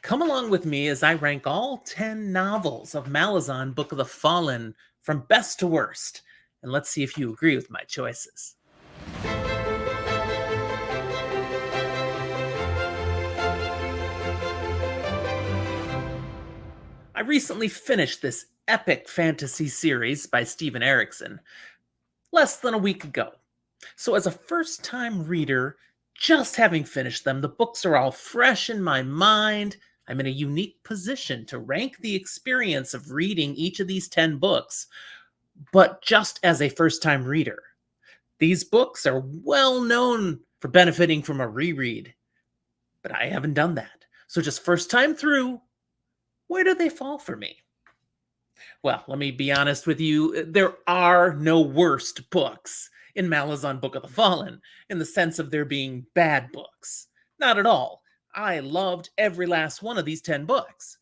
Come along with me as I rank all 10 novels of Malazan Book of the Fallen from best to worst, and let's see if you agree with my choices. I recently finished this epic fantasy series by Stephen Erikson less than a week ago. So, as a first time reader, just having finished them, the books are all fresh in my mind. I'm in a unique position to rank the experience of reading each of these 10 books, but just as a first time reader. These books are well known for benefiting from a reread, but I haven't done that. So, just first time through, where do they fall for me? Well, let me be honest with you. There are no worst books in Malazan Book of the Fallen in the sense of there being bad books. Not at all. I loved every last one of these 10 books.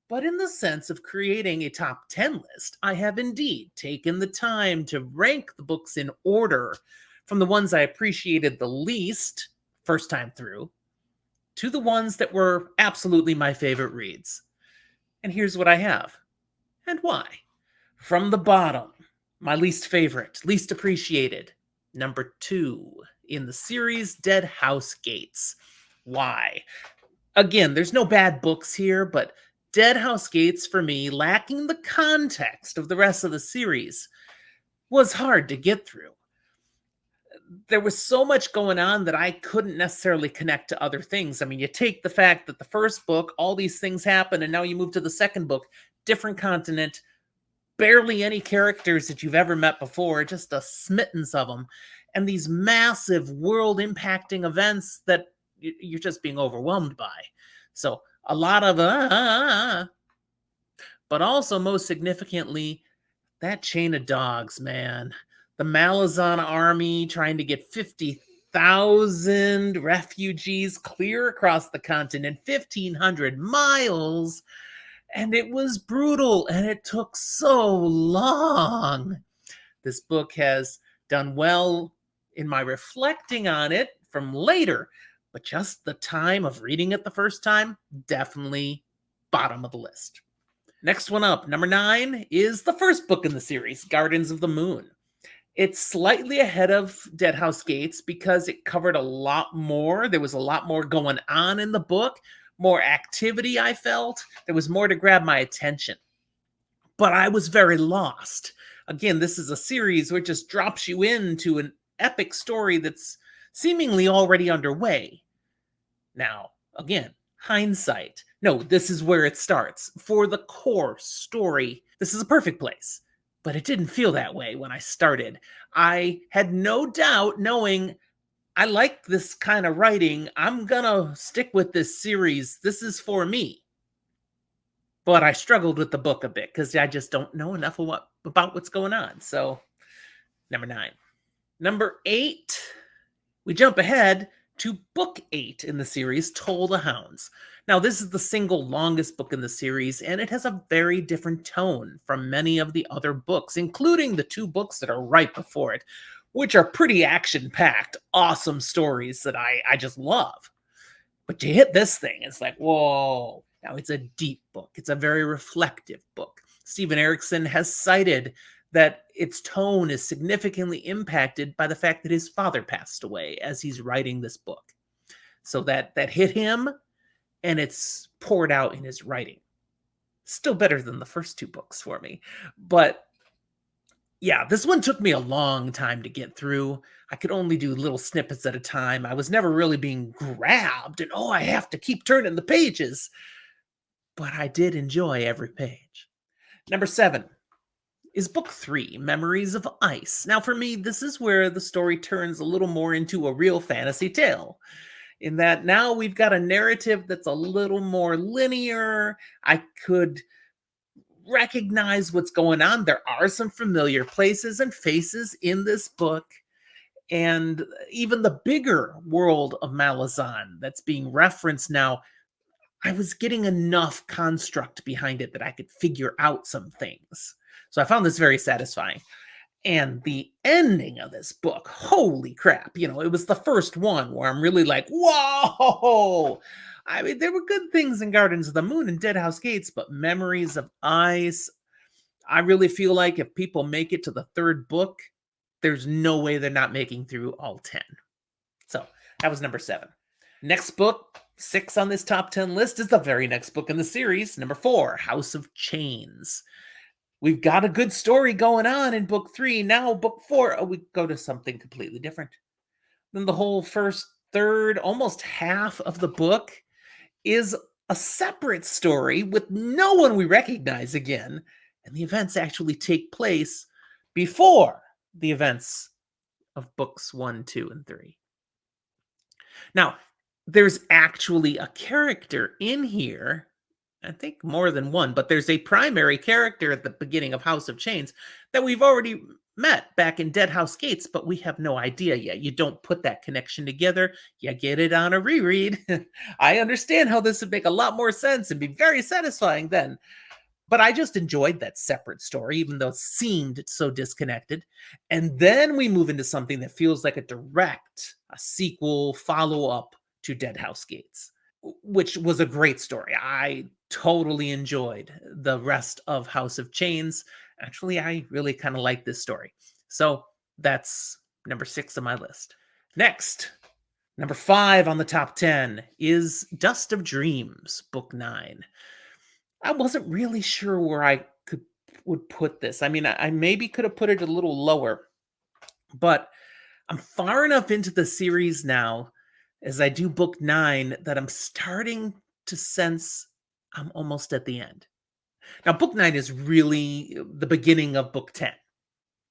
But in the sense of creating a top 10 list, I have indeed taken the time to rank the books in order from the ones I appreciated the least first time through to the ones that were absolutely my favorite reads. And here's what I have and why. From the bottom, my least favorite, least appreciated, number 2 in the series, Dead House Gates. Why? Again, there's no bad books here, but Dead House Gates, for me, lacking the context of the rest of the series, was hard to get through. There was so much going on that I couldn't necessarily connect to other things. I mean, you take the fact that the first book, all these things happen, and now you move to the second book, different continent, barely any characters that you've ever met before, just a smittens of them, and these massive world impacting events that you're just being overwhelmed by. So a lot of but also most significantly, that chain of dogs, man. The Malazan army trying to get 50,000 refugees clear across the continent, 1,500 miles. And it was brutal and it took so long. This book has done well in my reflecting on it from later, but just the time of reading it the first time, definitely bottom of the list. Next one up, number 9, is the first book in the series, Gardens of the Moon. It's slightly ahead of Dead House Gates because it covered a lot more. There was a lot more going on in the book, more activity, I felt. There was more to grab my attention. But I was very lost. Again, this is a series where it just drops you into an epic story that's seemingly already underway. Now, again, hindsight. No, this is where it starts. For the core story, this is a perfect place. But it didn't feel that way when I started. I had no doubt knowing I like this kind of writing. I'm gonna stick with this series. This is for me. But I struggled with the book a bit because I just don't know enough of about what's going on. So, number 9. Number 8, we jump ahead to book 8 in the series, Toll the Hounds. Now, this is the single longest book in the series, and it has a very different tone from many of the other books, including the 2 books that are right before it, which are pretty action-packed, awesome stories that I just love. But you hit this thing, it's like, whoa. Now, it's a deep book. It's a very reflective book. Stephen Erikson has cited that its tone is significantly impacted by the fact that his father passed away as he's writing this book. So that hit him, and it's poured out in his writing. Still better than the first 2 books for me. But yeah, this one took me a long time to get through. I could only do little snippets at a time. I was never really being grabbed and, I have to keep turning the pages. But I did enjoy every page. Number 7 is book 3, Memories of Ice. Now, for me, this is where the story turns a little more into a real fantasy tale. In that now we've got a narrative that's a little more linear. I could recognize what's going on. There are some familiar places and faces in this book. And even the bigger world of Malazan that's being referenced now, I was getting enough construct behind it that I could figure out some things. So I found this very satisfying. And the ending of this book, holy crap, it was the first one where I'm really like, whoa! I mean, there were good things in Gardens of the Moon and Deadhouse Gates, but Memories of Ice, I really feel like if people make it to the third book, there's no way they're not making through all 10. So that was number 7. Next book, 6 on this top 10 list, is the very next book in the series, number 4, House of Chains. We've got a good story going on in book 3. Now, book 4, we go to something completely different. Then the whole first third, almost half of the book is a separate story with no one we recognize again. And the events actually take place before the events of books 1, 2, and 3. Now, there's actually a character in here, I think more than one, but there's a primary character at the beginning of House of Chains that we've already met back in Deadhouse Gates, but we have no idea yet. You don't put that connection together. You get it on a reread. I understand how this would make a lot more sense and be very satisfying then. But I just enjoyed that separate story, even though it seemed so disconnected. And then we move into something that feels like a sequel, follow up to Deadhouse Gates, which was a great story. I totally enjoyed the rest of House of Chains. Actually, I really kind of like this story. So that's number 6 on my list. Next, number 5 on the top 10 is Dust of Dreams, book 9. I wasn't really sure where I would put this. I mean, I maybe could have put it a little lower, but I'm far enough into the series now as I do book 9 that I'm starting to sense I'm almost at the end. Now, book 9 is really the beginning of book 10.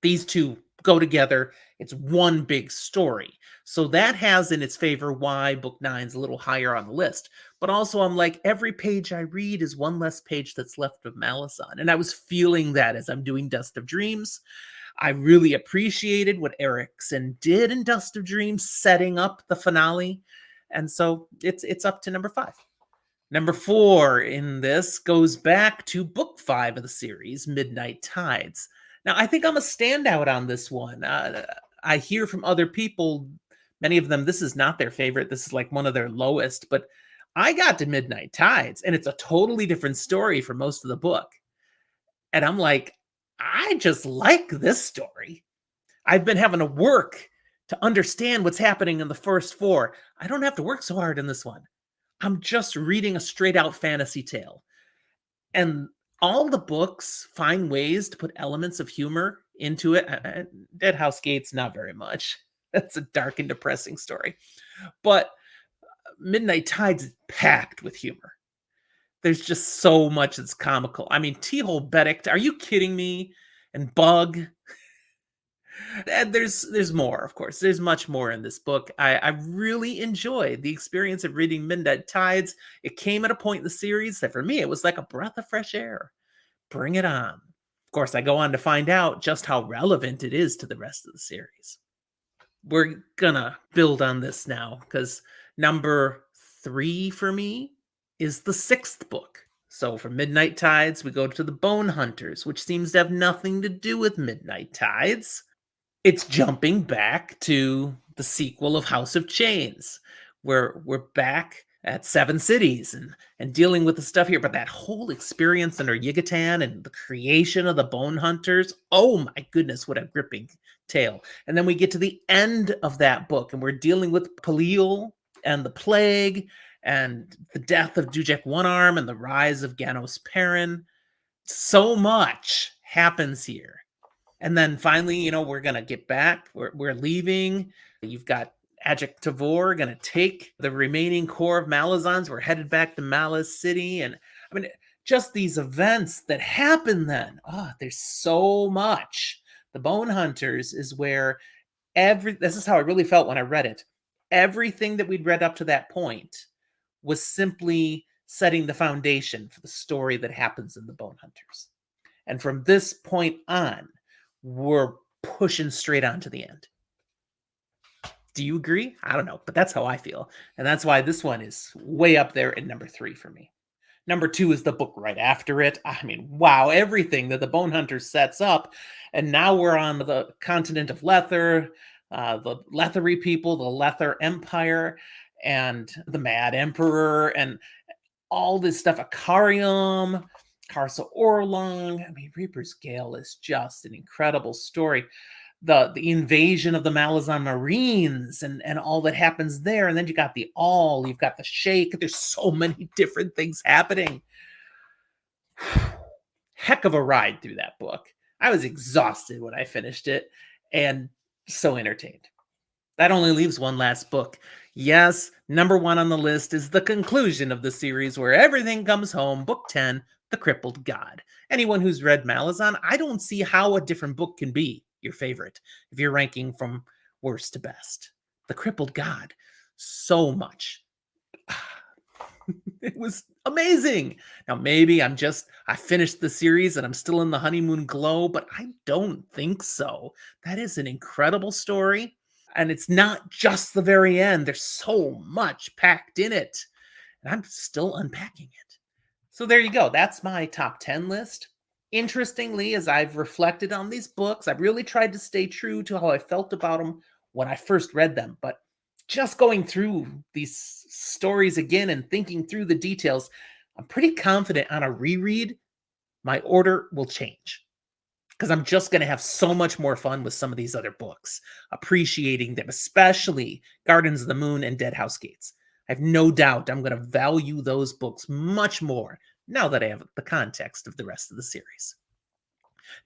These two go together. It's one big story. So that has in its favor why book 9 is a little higher on the list. But also, I'm like, every page I read is one less page that's left of Malazan. And I was feeling that as I'm doing Dust of Dreams. I really appreciated what Erikson did in Dust of Dreams, setting up the finale. And so it's up to number 5. Number 4 in this goes back to book 5 of the series, Midnight Tides. Now, I think I'm a standout on this one. I hear from other people, many of them, this is not their favorite. This is like one of their lowest. But I got to Midnight Tides, and it's a totally different story for most of the book. And I'm like, I just like this story. I've been having to work to understand what's happening in the first 4. I don't have to work so hard in this one. I'm just reading a straight out fantasy tale. And all the books find ways to put elements of humor into it. Deadhouse Gates, not very much. That's a dark and depressing story. But Midnight Tides is packed with humor. There's just so much that's comical. I mean, T-Hole Benedict, are you kidding me? And Bug. And there's more, of course. There's much more in this book. I really enjoyed the experience of reading Midnight Tides. It came at a point in the series that for me, it was like a breath of fresh air. Bring it on. Of course, I go on to find out just how relevant it is to the rest of the series. We're gonna build on this now, because number 3 for me is the 6th book. So from Midnight Tides, we go to the Bone Hunters, which seems to have nothing to do with Midnight Tides. It's jumping back to the sequel of House of Chains, where we're back at 7 cities and dealing with the stuff here. But that whole experience under Yigatan and the creation of the Bone Hunters, oh my goodness, what a gripping tale. And then we get to the end of that book, and we're dealing with Palil and the plague and the death of Dujek One Arm and the rise of Ganos Perrin. So much happens here. And then finally, we're going to get back. We're leaving. You've got Ajak Tavor going to take the remaining core of Malazans. We're headed back to Malaz City. And I mean, just these events that happen then. There's so much. The Bone Hunters is where this is how I really felt when I read it. Everything that we'd read up to that point was simply setting the foundation for the story that happens in the Bone Hunters. And from this point on, we're pushing straight on to the end. Do you agree? I don't know, but that's how I feel. And that's why this one is way up there at number 3 for me. Number 2 is the book right after it. I mean, wow, everything that the Bone Hunters sets up. And now we're on the continent of Lether, the Lethery people, the Lether Empire. and the Mad Emperor and all this stuff. Akarium, Karsa Orlong. I mean, Reaper's Gale is just an incredible story. The invasion of the Malazan Marines and all that happens there. And then you got the All, you've got the Shake. There's so many different things happening. Heck of a ride through that book. I was exhausted when I finished it and so entertained. That only leaves one last book. Yes, number one on the list is the conclusion of the series where everything comes home, book 10, The Crippled God. Anyone who's read Malazan, I don't see how a different book can be your favorite if you're ranking from worst to best. The Crippled God. So much. It was amazing. Now, maybe I finished the series and I'm still in the honeymoon glow, but I don't think so. That is an incredible story. And it's not just the very end. There's so much packed in it. And I'm still unpacking it. So there you go. That's my top 10 list. Interestingly, as I've reflected on these books, I've really tried to stay true to how I felt about them when I first read them. But just going through these stories again and thinking through the details, I'm pretty confident on a reread, my order will change. Because I'm just going to have so much more fun with some of these other books, appreciating them, especially Gardens of the Moon and Dead House Gates. I have no doubt I'm going to value those books much more now that I have the context of the rest of the series.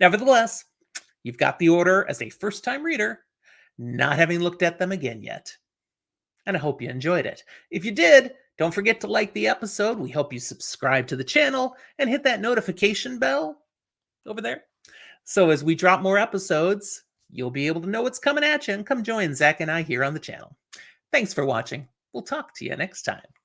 Nevertheless, you've got the order as a first-time reader, not having looked at them again yet. And I hope you enjoyed it. If you did, don't forget to like the episode. We hope you subscribe to the channel and hit that notification bell over there. So as we drop more episodes, you'll be able to know what's coming at you and come join Zach and I here on the channel. Thanks for watching. We'll talk to you next time.